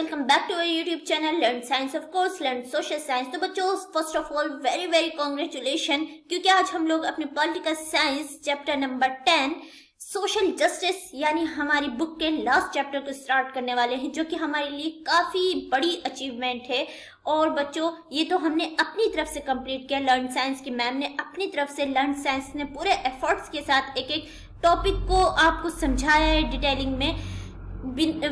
Welcome back to our YouTube channel learn science, of course learn social science. तो बच्चों, first of all very very congratulation, क्योंकि आज हम लोग अपने political science chapter number 10 social justice यानी हमारी बुक के लास्ट चैप्टर को स्टार्ट करने वाले हैं, जो कि हमारे लिए काफी बड़ी अचीवमेंट है। और बच्चों, ये तो हमने अपनी तरफ से कंप्लीट किया, लर्न साइंस की मैम ने अपनी तरफ से, लर्न साइंस ने पूरे एफर्ट्स के साथ एक एक टॉपिक को आपको समझाया है डिटेलिंग में,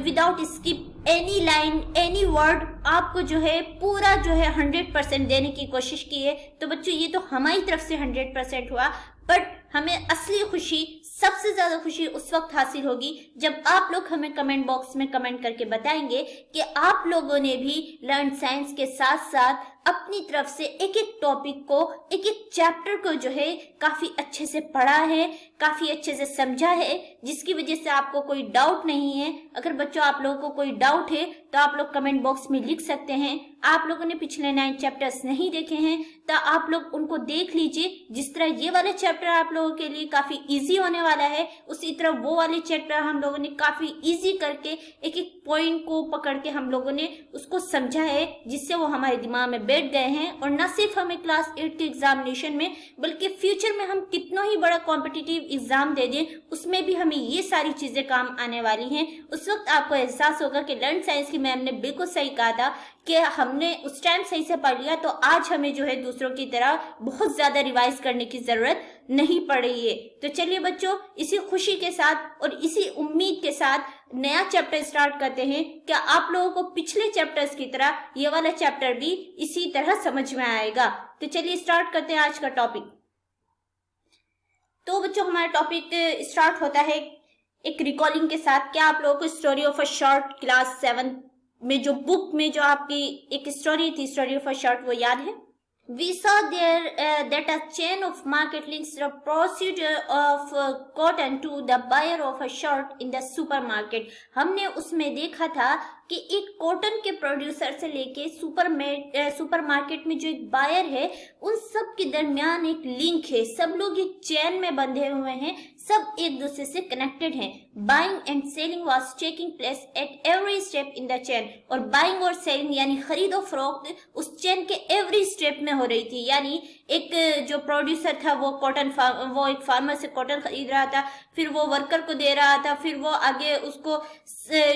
without skip any line any word. आपको जो है पूरा जो है 100% देने की कोशिश की है। तो बच्चों, ये तो हमारी तरफ से 100% हुआ, बट हमें असली खुशी, सबसे ज्यादा खुशी उस वक्त हासिल होगी जब आप लोग हमें कमेंट बॉक्स में कमेंट करके बताएंगे कि आप लोगों ने भी लर्न साइंस के साथ साथ अपनी तरफ से एक एक टॉपिक को, एक एक चैप्टर को जो है काफी अच्छे से पढ़ा है, काफी अच्छे से समझा है, जिसकी वजह से आपको कोई डाउट नहीं है। अगर बच्चों आप लोगों को कोई डाउट है तो आप लोग कमेंट बॉक्स में लिख सकते हैं। आप लोगों ने पिछले 9 चैप्टर्स नहीं देखे हैं तो आप लोग उनको देख लीजिए। जिस तरह ये वाले चैप्टर आप लोगों के लिए काफी इजी होने वाला है, उसी तरह वो वाले चैप्टर हम लोगों ने काफी इजी करके एक एक पॉइंट को पकड़ के हम लोगों ने उसको समझा है, जिससे वो हमारे दिमाग में बैठ गए हैं। और न सिर्फ हमें क्लास 8 के एग्जामिनेशन में, बल्कि फ्यूचर में हम कितना ही बड़ा कॉम्पिटिटिव एग्जाम दे दें, उसमें भी हमें ये सारी चीजें काम आने वाली हैं। उस वक्त आपको एहसास होगा कि लर्न साइंस की मैम ने बिल्कुल सही कहा था कि हमने उस टाइम सही से पढ़ लिया, तो आज हमें जो है दूसरों की तरह बहुत ज्यादा रिवाइज करने की जरूरत नहीं पड़ रही है। तो चलिए बच्चों, इसी खुशी के साथ और इसी उम्मीद के साथ नया चैप्टर स्टार्ट करते हैं। क्या आप लोगों को पिछले चैप्टर्स की तरह ये वाला चैप्टर भी इसी तरह समझ में आएगा? तो चलिए स्टार्ट करते हैं आज का टॉपिक। तो बच्चों, हमारा टॉपिक स्टार्ट होता है एक रिकॉलिंग के साथ। क्या आप लोगों को story of a short class 7 में जो बुक में जो आपकी एक स्टोरी थी, स्टोरी ऑफ अ शॉर्ट, वो याद है? We saw there that a chain of market links the procedure of cotton to the buyer of a shirt in the supermarket. हमने उसमें देखा था कि एक कॉटन के प्रोड्यूसर से लेके सुपरमार्केट में जो एक बायर है, उन सब के दरमियान एक लिंक है। सब लोग एक चेन में बंधे हुए हैं, सब एक दूसरे से कनेक्टेड हैं। Buying and selling was taking place at every step in the chain. और बाइंग और सेलिंग यानी खरीद और फरोख्त उस चेन के एवरी स्टेप में हो रही थी। यानी एक जो प्रोड्यूसर था वो वो एक फार्मर से कॉटन खरीद रहा था, फिर वो वर्कर को दे रहा था, फिर वो आगे उसको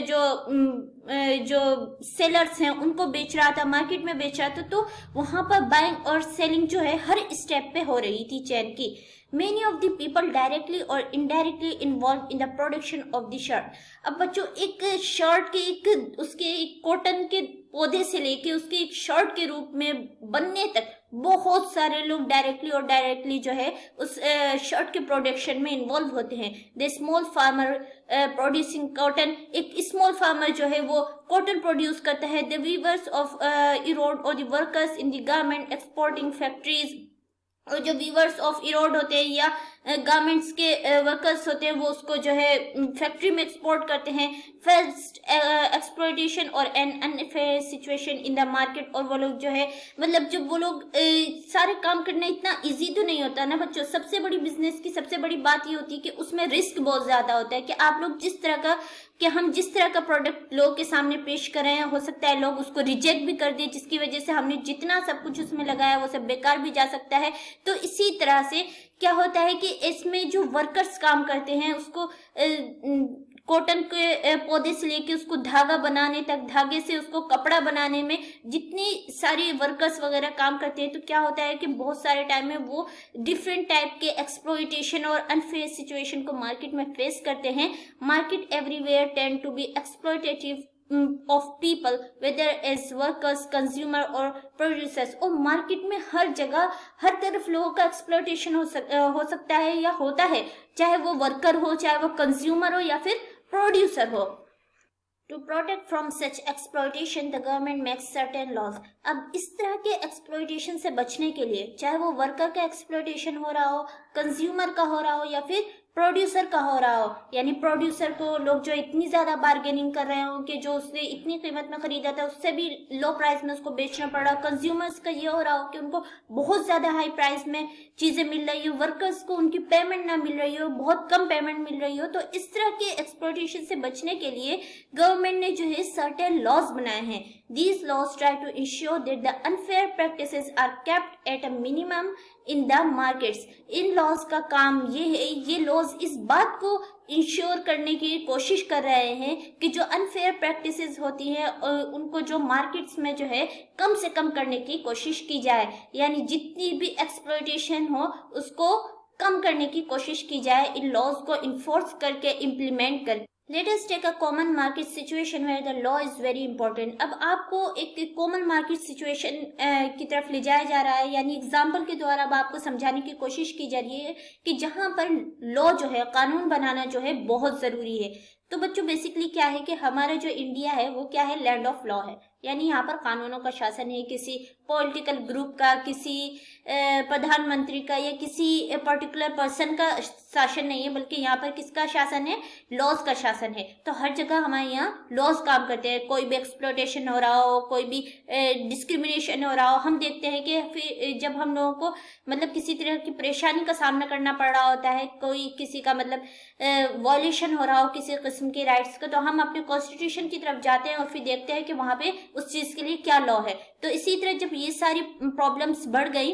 जो सेलर्स हैं उनको बेच रहा था, मार्केट में बेच रहा था। तो वहां पर बाइंग और सेलिंग जो है हर स्टेप पे हो रही थी चेन की। Many of the people directly or indirectly involved in the production of the shirt. अब बच्चों, एक शर्ट के उसके एक कॉटन के पौधे से लेके उसके एक शर्ट के रूप में बनने तक बहुत सारे लोग डायरेक्टली जो है उस शर्ट के प्रोडक्शन में इन्वॉल्व होते हैं। The small farmer producing cotton, एक स्मॉल फार्मर जो है वो कॉटन प्रोड्यूस करता है। द वीवर्स ऑफ इरोड और the workers in the garment exporting factories, और जो वीवर्स ऑफ इरोड होते हैं या गारमेंट्स के वर्कर्स होते हैं, वो उसको जो है फैक्ट्री में एक्सपोर्ट करते हैं। फर्स्ट एक्सप्लॉयटेशन और an unfair situation in the market. और वो लोग जो है, मतलब जब वो लोग सारे काम करना इतना इजी तो नहीं होता ना बच्चों। सबसे बड़ी बिजनेस की सबसे बड़ी बात ये होती है कि उसमें रिस्क बहुत ज्यादा होता है कि आप लोग हम जिस तरह का प्रोडक्ट लोगों के सामने पेश कर रहे हैं, हो सकता है लोग उसको रिजेक्ट भी कर दे, जिसकी वजह से हमने जितना सब कुछ उसमें लगाया वो सब बेकार भी जा सकता है। तो इसी तरह से क्या होता है कि इसमें जो वर्कर्स काम करते हैं, उसको कॉटन के पौधे से लेके उसको धागा बनाने तक, धागे से उसको कपड़ा बनाने में जितनी सारी वर्कर्स वगैरह काम करते हैं, तो क्या होता है कि बहुत सारे टाइम में वो डिफरेंट टाइप के एक्सप्लॉयटेशन और अनफेयर सिचुएशन को मार्केट में फेस करते हैं। Market everywhere tend to be exploitative of people, whether as workers, consumer और producers। और मार्केट में हर जगह हर तरफ लोगों का एक्सप्लॉयटेशन हो सकता है या होता है, चाहे वो वर्कर हो, चाहे वो कंज्यूमर हो या फिर प्रोड्यूसर हो। To protect from such exploitation, the government makes certain laws। अब इस तरह के एक्सप्लॉयटेशन से बचने के लिए, चाहे वो वर्कर का एक्सप्लॉयटेशन हो रहा हो, कंज्यूमर का हो रहा हो या फिर प्रोड्यूसर का हो रहा हो, यानी प्रोड्यूसर को लोग जो इतनी ज्यादा बार्गेनिंग कर रहे हो कि जो उसने इतनी कीमत में खरीदा था उससे भी लो प्राइस में उसको बेचना पड़ रहा हो। कंज्यूमर्स का ये हो रहा हो कि उनको बहुत ज्यादा हाई प्राइस में चीजें मिल रही हो, वर्कर्स को उनकी पेमेंट ना मिल रही हो, बहुत कम पेमेंट मिल रही हो। तो इस तरह के एक्सप्लॉयटेशन से बचने के लिए गवर्नमेंट ने जो है सर्टेन लॉज बनाए हैं। These laws try to ensure that the unfair practices are kept at a minimum in the markets. इन लॉज का काम ये है, ये लॉज इस बात को इंश्योर करने की कोशिश कर रहे हैं कि जो अनफेयर प्रैक्टिसेस होती है उनको जो मार्केट्स में जो है कम से कम करने की कोशिश की जाए, यानी जितनी भी एक्सप्लॉयटेशन हो उसको कम करने की कोशिश की जाए इन लॉज को इन्फोर्स करके, इम्प्लीमेंट करके। Let us take a common market situation where the law is very important. अब आपको एक कॉमन मार्केट सिचुएशन की तरफ ले जाया जा रहा है, यानी एग्जाम्पल के द्वारा अब आपको समझाने की कोशिश की जा रही है कि जहां पर लॉ जो है, कानून बनाना जो है बहुत जरूरी है। तो बच्चों बेसिकली क्या है कि हमारा जो इंडिया है वो क्या है, लैंड ऑफ लॉ है, यानी यहाँ पर कानूनों का शासन है। किसी पॉलिटिकल ग्रुप का, किसी प्रधानमंत्री का या किसी पर्टिकुलर पर्सन का शासन नहीं है, बल्कि यहाँ पर किसका शासन है, लॉज का शासन है। तो हर जगह हमारे यहाँ लॉज काम करते हैं। कोई भी एक्सप्लॉयटेशन हो रहा हो, कोई भी डिस्क्रिमिनेशन हो रहा हो, हम देखते हैं कि फिर जब हम लोगों को मतलब किसी तरह की परेशानी का सामना करना पड़ रहा होता है, कोई किसी का मतलब वॉयलेशन हो रहा हो किसी किस्म के राइट्स का, तो हम अपने कॉन्स्टिट्यूशन की तरफ जाते हैं और फिर देखते हैं कि वहां पे उस चीज के लिए क्या लॉ है। तो इसी तरह जब ये सारी प्रॉब्लम्स बढ़ गई,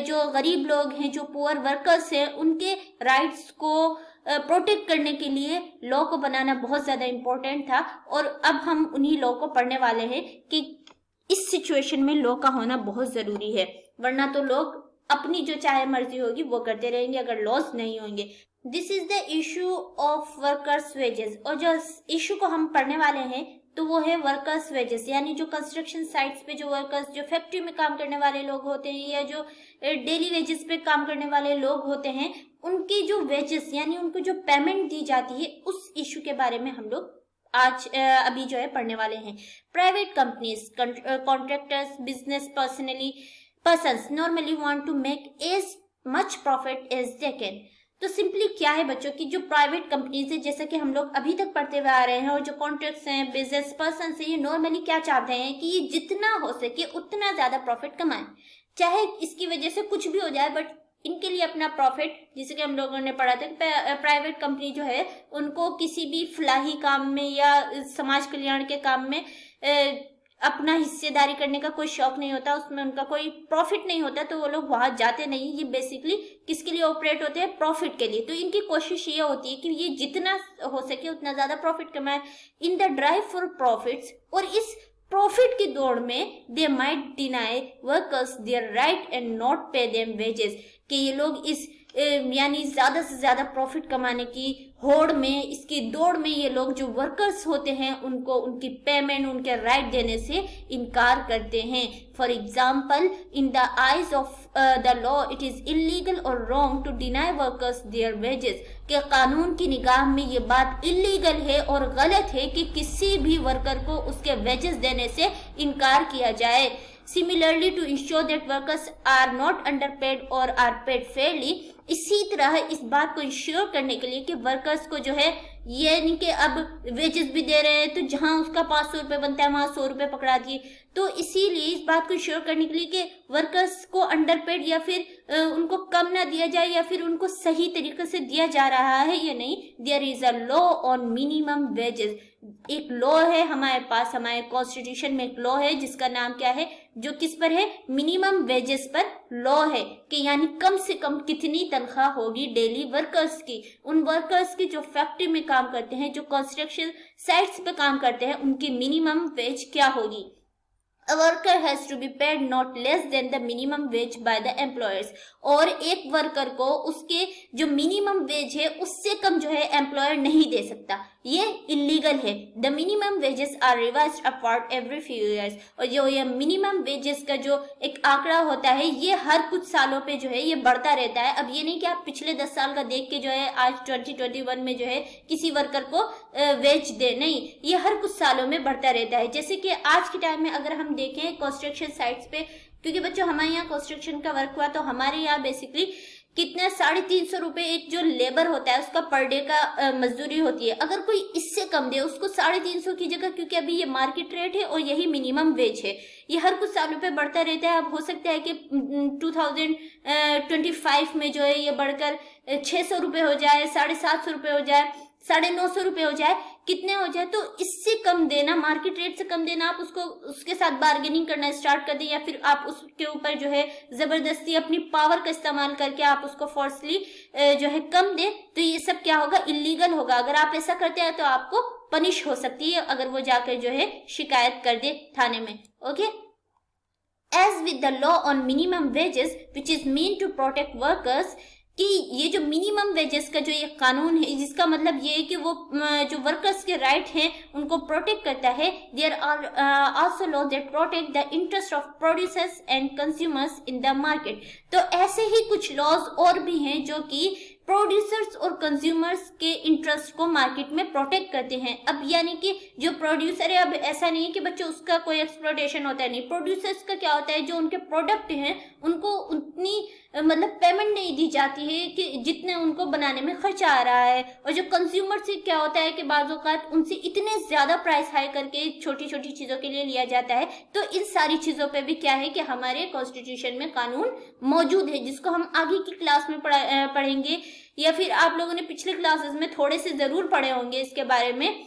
जो गरीब लोग हैं, जो पुअर वर्कर्स हैं, उनके राइट्स को प्रोटेक्ट करने के लिए लॉ को बनाना बहुत ज्यादा इम्पोर्टेंट था। और अब हम उन्हीं लॉ को पढ़ने वाले हैं कि इस सिचुएशन में लॉ का होना बहुत जरूरी है, वरना तो लोग अपनी जो चाहे मर्जी होगी वो करते रहेंगे अगर लॉज नहीं होंगे। This is the issue of workers wages. और जो इशू को हम पढ़ने वाले हैं तो वो है वर्कर्स वेजेस, यानी जो कंस्ट्रक्शन साइट्स पे जो वर्कर्स, जो फैक्ट्री में काम करने वाले लोग होते हैं या जो डेली वेजेस पे काम करने वाले लोग होते हैं, उनकी जो वेजेस यानी उनको जो पेमेंट दी जाती है, उस इशू के बारे में हम लोग आज अभी जो है पढ़ने वाले हैं। Private companies, contractors, business persons normally want to make as much profit as they can. तो सिंपली क्या है बच्चों की जो प्राइवेट कंपनीज है, जैसा कि हम लोग अभी तक पढ़ते हुए आ रहे हैं, और जो कॉन्ट्रैक्ट्स हैं, बिजनेस पर्सन है, ये नॉर्मली क्या चाहते हैं कि ये जितना हो सके उतना ज्यादा प्रॉफिट कमाएं, चाहे इसकी वजह से कुछ भी हो जाए, बट इनके लिए अपना प्रॉफिट, जैसे कि हम लोगों ने पढ़ा था कि प्राइवेट कंपनी जो है उनको किसी भी फलाही काम में या समाज कल्याण के काम में अपना हिस्सेदारी करने का कोई शौक नहीं होता, उसमें उनका कोई प्रॉफिट नहीं होता, तो वो लोग वहां जाते नहीं। ये बेसिकली किसके लिए ऑपरेट होते हैं, प्रॉफिट के लिए। तो इनकी कोशिश ये होती है कि ये जितना हो सके उतना ज्यादा प्रॉफिट कमाए, in the drive for profits. और इस प्रॉफिट की दौड़ में they might deny workers their right and not pay them wages, कि ये लोग इस यानी ज्यादा से ज्यादा प्रॉफिट कमाने की होड़ में, इसकी दौड़ में ये लोग जो वर्कर्स होते हैं उनको उनकी पेमेंट, उनके राइट देने से इनकार करते हैं। For example, in the eyes of the law it is illegal और wrong to deny workers their wages, कि कानून की निगाह में ये बात इलीगल है और गलत है कि किसी भी वर्कर को उसके वेजेस देने से इनकार किया जाए। Similarly, to ensure that workers are not underpaid or are paid fairly, इसी तरह इस बात को इंश्योर करने के लिए कि वर्कर्स को जो है ये नहीं कि अब वेजेस भी दे रहे हैं तो जहां उसका 500 रुपये बनता है वहां 100 रुपये पकड़ा दिए, तो इसीलिए इस बात को इंश्योर करने के लिए कि वर्कर्स को अंडरपेड या फिर उनको कम ना दिया जाए या फिर उनको सही तरीके से दिया जा रहा है या नहीं, there is a law on minimum wages. एक लॉ है हमारे पास, हमारे कॉन्स्टिट्यूशन में एक लॉ है जिसका नाम क्या है, जो किस पर है, मिनिमम वेजेस पर लॉ है, कि यानी कम से कम कितनी तनख्वाह होगी डेली वर्कर्स की, उन वर्कर्स की जो फैक्ट्री में काम करते हैं, जो कंस्ट्रक्शन साइट्स पे काम करते हैं, उनकी मिनिमम वेज क्या होगी। A worker has to be paid not less than the minimum wage by the employers, और एक वर्कर को उसके जो मिनिमम वेज है उससे कम जो है एम्प्लॉयर नहीं दे सकता, ये इलीगल है। The minimum wages are revised upward every few years, और जो ये मिनिमम वेजेस का जो एक आंकड़ा होता है ये हर कुछ सालों पे जो है ये बढ़ता रहता है। अब ये नहीं कि आप पिछले 10 साल का देख के जो है आज 2021 में जो है किसी वर्कर को वेज दे, नहीं, ये हर कुछ सालों में बढ़ता रहता है। जैसे कि आज के टाइम में अगर हम देखें कंस्ट्रक्शन साइट्स पे, क्योंकि बच्चों हमारे यहाँ कंस्ट्रक्शन का वर्क हुआ, तो हमारे यहाँ बेसिकली कितना 350 रुपए एक जो लेबर होता है उसका पर डे का मजदूरी होती है। अगर कोई इससे कम दे उसको 350 की जगह, क्योंकि अभी ये मार्केट रेट है और यही मिनिमम वेज है, ये हर कुछ सालों पे बढ़ता रहता है। अब हो सकता है कि 2025 में जो है ये बढ़कर 600 रुपए हो जाए, 750 रुपए हो जाए, 950 रुपए हो जाए, कितने हो जाए। तो इससे कम देना, मार्केट रेट से कम देना, आप उसको उसके साथ बार्गेनिंग करना स्टार्ट कर दें, या फिर आप उसके ऊपर जो है जबरदस्ती अपनी पावर का इस्तेमाल करके आप उसको फोर्सली जो है कम दें, तो ये सब क्या होगा, इलीगल होगा। अगर आप ऐसा करते हैं तो आपको पनिश हो सकती है, अगर वो जाकर जो है शिकायत कर दे थाने में। Okay, as with the law on minimum wages which is mean to protect workers, कि ये जो मिनिमम वेजेस का जो ये कानून है, जिसका मतलब ये है कि वो जो वर्कर्स के राइट हैं उनको प्रोटेक्ट करता है। There are also law that protect the interest of producers and consumers in the market. तो ऐसे ही कुछ लॉज और भी हैं जो कि प्रोड्यूसर्स और कंज्यूमर्स के इंटरेस्ट को मार्केट में प्रोटेक्ट करते हैं। अब यानी कि जो प्रोड्यूसर है, अब ऐसा नहीं है कि बच्चों उसका कोई एक्सप्लॉयटेशन होता है, नहीं। प्रोड्यूसर्स का क्या होता है, जो उनके प्रोडक्ट हैं उनको उतनी मतलब पेमेंट नहीं दी जाती है कि जितने उनको बनाने में खर्चा आ रहा है। और जो कंज्यूमर से क्या होता है कि बाज़ औक़ात उनसे इतने ज्यादा प्राइस हाई करके छोटी छोटी चीजों के लिए लिया जाता है। तो इन सारी चीजों पे भी क्या है कि हमारे कॉन्स्टिट्यूशन में कानून मौजूद है, जिसको हम आगे की क्लास में पढ़ेंगे, या फिर आप लोगों ने पिछले क्लासेस में थोड़े से जरूर पढ़े होंगे इसके बारे में।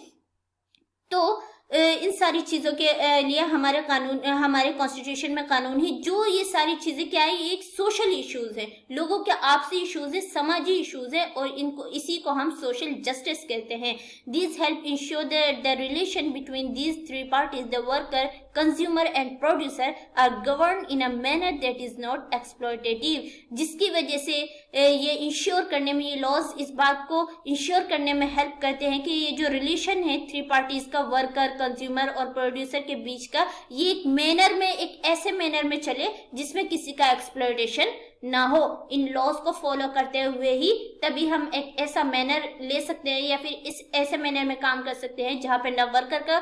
तो इन सारी चीजों के लिए हमारे कानून, हमारे कॉन्स्टिट्यूशन में कानून है। जो ये सारी चीजें क्या है, ये एक सोशल इश्यूज है, लोगों के आपसी इश्यूज है, समाजी इश्यूज है, और इनको इसी को हम सोशल जस्टिस कहते हैं। This help ensure the relation between these three parties, the worker, consumer and producer, are govern in a manner that is not exploitative. जिसकी वजह से ये इंश्योर करने में, ये लॉज इस बात को इंश्योर करने में हेल्प करते हैं कि ये जो रिलेशन है थ्री पार्टीज का, वर्कर, कंज्यूमर और प्रोड्यूसर के बीच का, ये एक मैनर में, एक ऐसे मैनर में चले जिसमें किसी का एक्सप्लॉयटेशन ना हो। इन लॉज को फॉलो करते हुए ही तभी हम एक ऐसा मैनर ले सकते हैं, या फिर इस ऐसे मैनर में काम कर सकते हैं जहां पे ना वर्कर का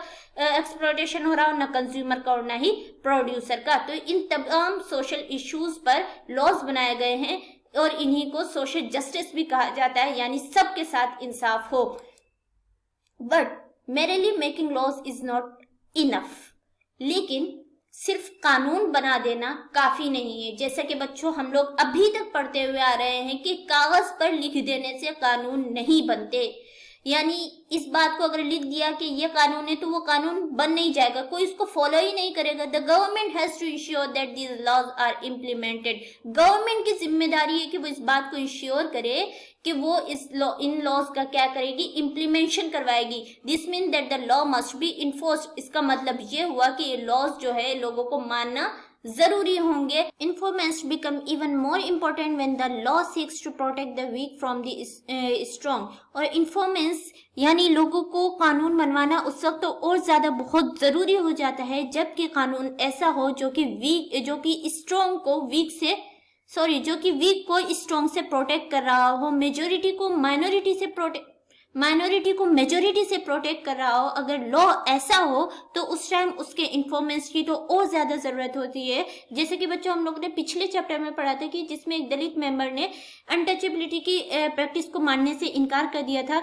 एक्सप्लॉयटेशन हो रहा हो, ना कंज्यूमर का, और ना ही प्रोड्यूसर का। तो इन तमाम सोशल इश्यूज पर लॉज बनाए गए हैं, और इन्हीं को सोशल जस्टिस भी कहा जाता है, यानी सबके साथ इंसाफ हो। But merely making laws is not enough, लेकिन सिर्फ कानून बना देना काफी नहीं है। जैसे कि बच्चों हम लोग अभी तक पढ़ते हुए आ रहे हैं कि कागज पर लिख देने से कानून नहीं बनते, यानी इस बात को अगर लिख दिया कि ये कानून है तो वो कानून बन नहीं जाएगा, कोई इसको फॉलो ही नहीं करेगा। The government has to ensure that these laws are implemented. Government की जिम्मेदारी है कि वो इस बात को इंश्योर करे कि वो इन लॉज का क्या करेगी, इम्प्लीमेंटेशन करवाएगी। This mean that the law must be enforced. इसका मतलब ये हुआ कि ये लॉज जो है लोगों को मानना जरूरी होंगे। Enforcement become even more important when the law seeks to protect the weak from the strong. और इन्फॉर्मेंस यानी लोगों को कानून बनवाना उस वक्त तो और ज्यादा बहुत जरूरी हो जाता है जबकि कानून ऐसा हो जो कि स्ट्रॉन्ग को वीक से जो कि वीक को स्ट्रॉन्ग से प्रोटेक्ट कर रहा हो, मेजोरिटी को माइनॉरिटी से प्रोटेक्ट कर रहा हो। अगर लॉ ऐसा हो तो उस टाइम उसके इन्फॉर्मेंस की तो और ज्यादा जरूरत होती है। जैसे कि बच्चों हम लोग ने पिछले चैप्टर में पढ़ा था कि जिसमें एक दलित मेंबर ने अनटचेबिलिटी की प्रैक्टिस को मानने से इनकार कर दिया था,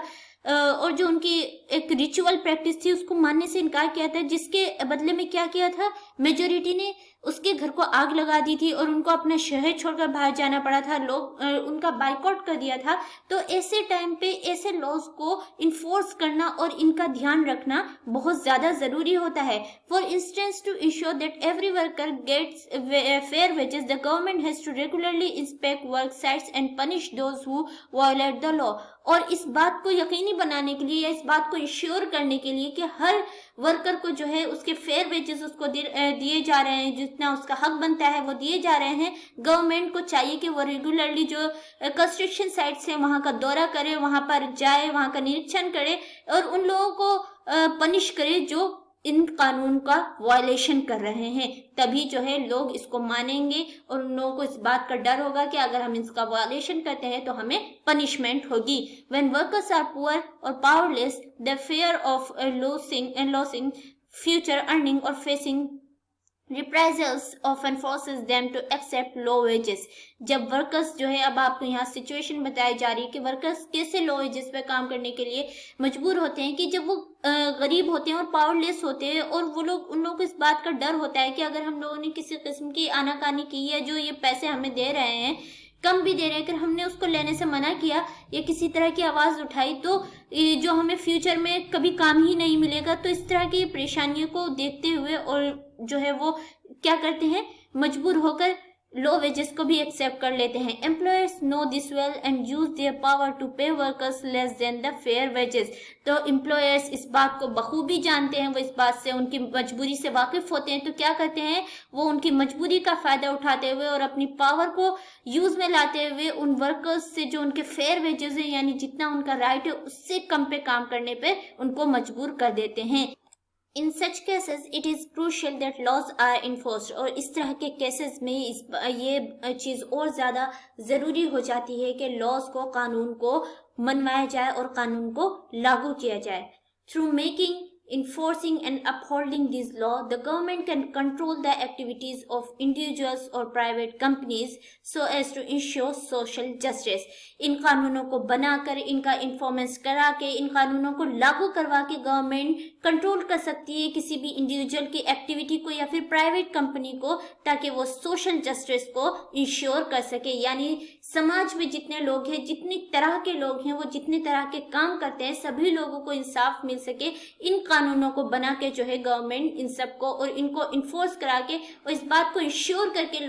और जो उनकी एक रिचुअल प्रैक्टिस थी उसको मानने से इनकार किया था, जिसके बदले में क्या किया था, मेजोरिटी ने उसके घर को आग लगा दी थी और उनको अपना शहर छोड़कर बाहर जाना पड़ा था, लोग उनका बाइकआउट कर दिया था। तो ऐसे टाइम पे ऐसे लॉज को इन्फोर्स करना और इनका ध्यान रखना बहुत ज्यादा जरूरी होता है। For instance, to ensure that every worker gets fair wages, the government has to regularly inspect work sites and punish those who violate the law. और इस बात को यकीनी बनाने के लिए या इस बात को इंश्योर करने के लिए कि हर वर्कर को जो है उसके फेयर वेजेस उसको दिए जा रहे हैं, जितना उसका हक बनता है वो दिए जा रहे हैं। गवर्नमेंट को चाहिए कि वो रेगुलरली जो कंस्ट्रक्शन साइट्स है वहां का दौरा करे, वहां पर जाए, वहां का निरीक्षण करे और उन लोगों को पनिश करे जो इन कानून का वायलेशन कर रहे हैं। तभी जो है लोग इसको मानेंगे और उन लोगों को इस बात का डर होगा कि अगर हम इसका वायलेशन करते हैं तो हमें पनिशमेंट होगी। व्हेन वर्कर्स आर पुअर और powerless, the fear of losing future earning और facing reprisals often forces them to accept low wages। जब वर्कर्स जो है, अब आपको यहाँ सिचुएशन बताई जा रही है कि वर्कर्स कैसे लो वेजेस पे काम करने के लिए मजबूर होते हैं कि जब वो गरीब होते हैं और पावरलेस होते हैं, और वो लोग, उन लोगों को इस बात का डर होता है कि अगर हम लोगों ने किसी किस्म की आनाकानी की है, जो ये पैसे हमें दे रहे हैं, कम भी दे रहे हैं, अगर हमने उसको लेने से मना किया या किसी तरह की आवाज़ उठाई तो ये जो हमें फ्यूचर में कभी काम ही नहीं मिलेगा। तो इस तरह की परेशानियों को देखते हुए और जो है वो क्या करते हैं, मजबूर होकर लो वेजेस को भी एक्सेप्ट कर लेते हैं। Employers know this well and use their power to pay workers less than the fair wages. तो एम्प्लॉयर्स इस बात को बखूबी जानते हैं, वो इस बात से, उनकी मजबूरी से वाकिफ होते हैं, तो क्या करते हैं, वो उनकी मजबूरी का फायदा उठाते हुए और अपनी पावर को यूज में लाते हुए उन वर्कर्स से जो उनके फेयर वेजेस है, यानी जितना उनका राइट है उससे कम पे काम करने पे उनको मजबूर कर देते हैं। In such cases it is crucial that laws are enforced. और इस तरह के केसेस में ये चीज़ और ज़्यादा ज़रूरी हो जाती है कि लॉज को, कानून को मनवाया जाए और कानून को लागू किया जाए। Through making, enforcing and upholding this law, the government can control the activities of individuals or private companies so as to ensure social justice। इन कानूनों को बनाकर, इनका इन्फॉर्मेंस करा के, इन कानूनों को लागू करवा के गवर्नमेंट कंट्रोल कर सकती है किसी भी इंडिविजुअल की एक्टिविटी को या फिर प्राइवेट कंपनी को, ताकि वो सोशल जस्टिस को इंश्योर कर सके। यानी समाज में जितने लोग हैं, जितनी तरह के लोग हैं, वो जितने तरह के काम करते हैं, सभी लोगों को इंसाफ मिल सके। इन कानूनों को बना के जो है गवर्नमेंट इन सबको और इनको इन्फोर्स करा के और इस बात को इंश्योर करके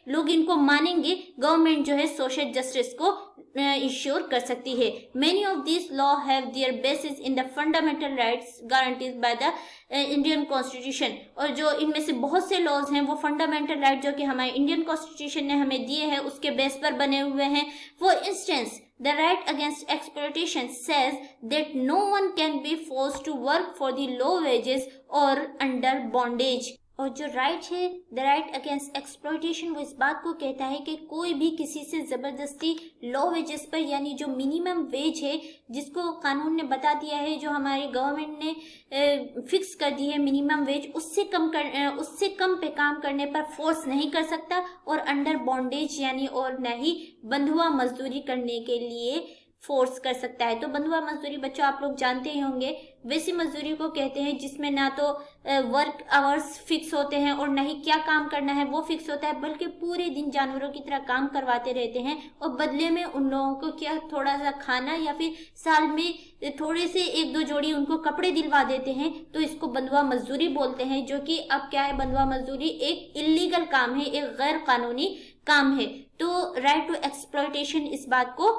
लोग इनको मानेंगे, गवर्नमेंट जो है सोशल जस्टिस को इंश्योर कर सकती है। Many of this law have their basis in the fundamental rights guarantees by the Indian constitution. और जो इनमें से बहुत से लॉज हैं वो फंडामेंटल राइट जो कि हमारे इंडियन कॉन्स्टिट्यूशन ने हमें दिए हैं उसके बेस पर बने हुए हैं। For instance, the right against exploitation says that no one can be forced to work for the low wages or under bondage। और जो राइट है, द राइट अगेंस्ट एक्सप्लॉयटेशन, वो इस बात को कहता है कि कोई भी किसी से ज़बरदस्ती लो वेजेस पर, यानी जो मिनिमम वेज है जिसको कानून ने बता दिया है, जो हमारी गवर्नमेंट ने फिक्स कर दी है मिनिमम वेज, उससे कम पे काम करने पर फोर्स नहीं कर सकता, और अंडर बॉन्डेज यानी और न ही बंधुआ मजदूरी करने के लिए फोर्स कर सकता है। तो बंधुआ मजदूरी बच्चों आप लोग जानते ही होंगे, वैसी मजदूरी को कहते हैं जिसमें ना तो वर्क आवर्स फिक्स होते हैं और ना ही क्या काम करना है वो फिक्स होता है, बल्कि पूरे दिन जानवरों की तरह काम करवाते रहते हैं और बदले में उन लोगों को क्या थोड़ा सा खाना या फिर साल में थोड़े से एक दो जोड़ी उनको कपड़े दिलवा देते हैं। तो इसको बंधुआ मजदूरी बोलते हैं, जो कि अब क्या है, बंधुआ मजदूरी एक इलीगल काम है, एक गैर कानूनी काम है। तो राइट टू एक्सप्लॉयटेशन इस बात को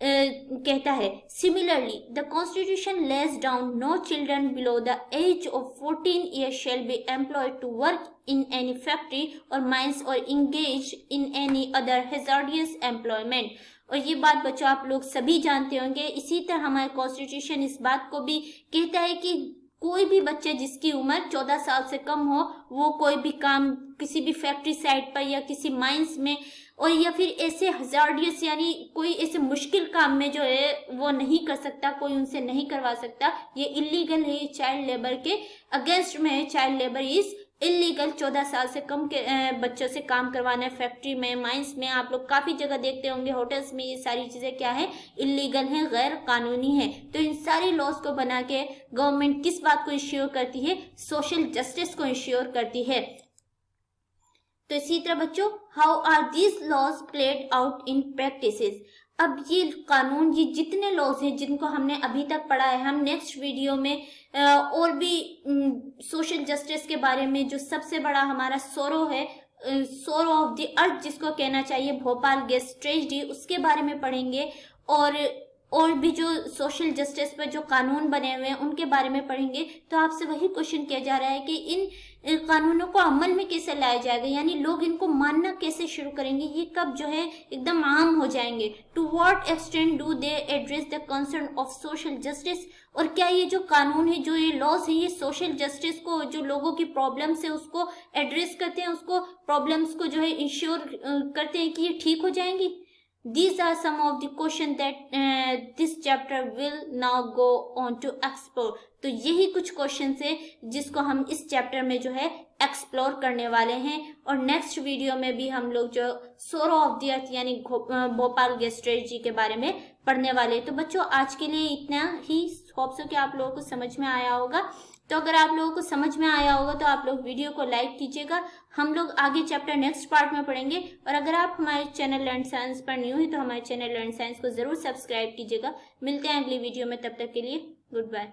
कहता है। Similarly the constitution lays down no children below the age of 14 years shall be employed to work in any factory और माइंस और engage in any other hazardous employment. और ये बात बच्चों आप लोग सभी जानते होंगे। इसी तरह हमारा कॉन्स्टिट्यूशन इस बात को भी कहता है कि कोई भी बच्चे जिसकी उम्र 14 साल से कम हो, वो कोई भी काम किसी भी फैक्ट्री साइट पर या किसी माइंस में और या फिर ऐसे हजार्डियस यानी कोई ऐसे मुश्किल काम में जो है वो नहीं कर सकता, कोई उनसे नहीं करवा सकता। ये इलीगल है, चाइल्ड लेबर के अगेंस्ट में है। Child labour is illegal. 14 साल से कम के बच्चों से काम करवाना फैक्ट्री में, माइंस में, आप लोग काफ़ी जगह देखते होंगे, होटल्स में, ये सारी चीज़ें क्या है, इलीगल हैं, गैर कानूनी है। तो इन सारी लॉज को बना के गवर्नमेंट किस बात को इंश्योर करती है, सोशल जस्टिस को इंश्योर करती है। तो इसी तरह बच्चों, how are these laws played out in practices. अब ये कानून, ये जितने लॉज हैं जिनको हमने अभी तक पढ़ा है, हम नेक्स्ट वीडियो में और भी सोशल जस्टिस के बारे में, जो सबसे बड़ा हमारा सोरो है, सोरो ऑफ द अर्थ जिसको कहना चाहिए, भोपाल गैस ट्रेजेडी, उसके बारे में पढ़ेंगे। और भी जो सोशल जस्टिस पर जो कानून बने हुए हैं उनके बारे में पढ़ेंगे। तो आपसे वही क्वेश्चन किया जा रहा है कि इन कानूनों को अमल में कैसे लाया जाएगा, यानी लोग इनको मानना कैसे शुरू करेंगे, ये कब जो है एकदम आम हो जाएंगे। To what extent do they address the concern of social justice. और क्या ये जो कानून है, जो ये लॉज है, ये सोशल जस्टिस को, जो लोगों की प्रॉब्लम्स है उसको एड्रेस करते हैं, उसको प्रॉब्लम्स को जो है इंश्योर करते हैं कि ये ठीक हो जाएंगी। These are some of the questions that this chapter will now go on to explore। तो यही कुछ क्वेश्चन है जिसको हम इस चैप्टर में जो है एक्सप्लोर करने वाले हैं। और नेक्स्ट वीडियो में भी हम लोग जो सोरो ऑफ द अर्थ यानी भोपाल गैस्ट्रेट जी के बारे में पढ़ने वाले हैं। तो बच्चों आज के लिए इतना ही। होप सो कि आप लोगों को समझ में आया होगा। तो अगर आप लोगों को समझ में आया होगा तो आप लोग वीडियो को लाइक कीजिएगा। हम लोग आगे चैप्टर नेक्स्ट पार्ट में पढ़ेंगे। और अगर आप हमारे चैनल लर्न साइंस पर न्यू हैं तो हमारे चैनल लर्न साइंस को जरूर सब्सक्राइब कीजिएगा। मिलते हैं अगली वीडियो में, तब तक के लिए गुड बाय।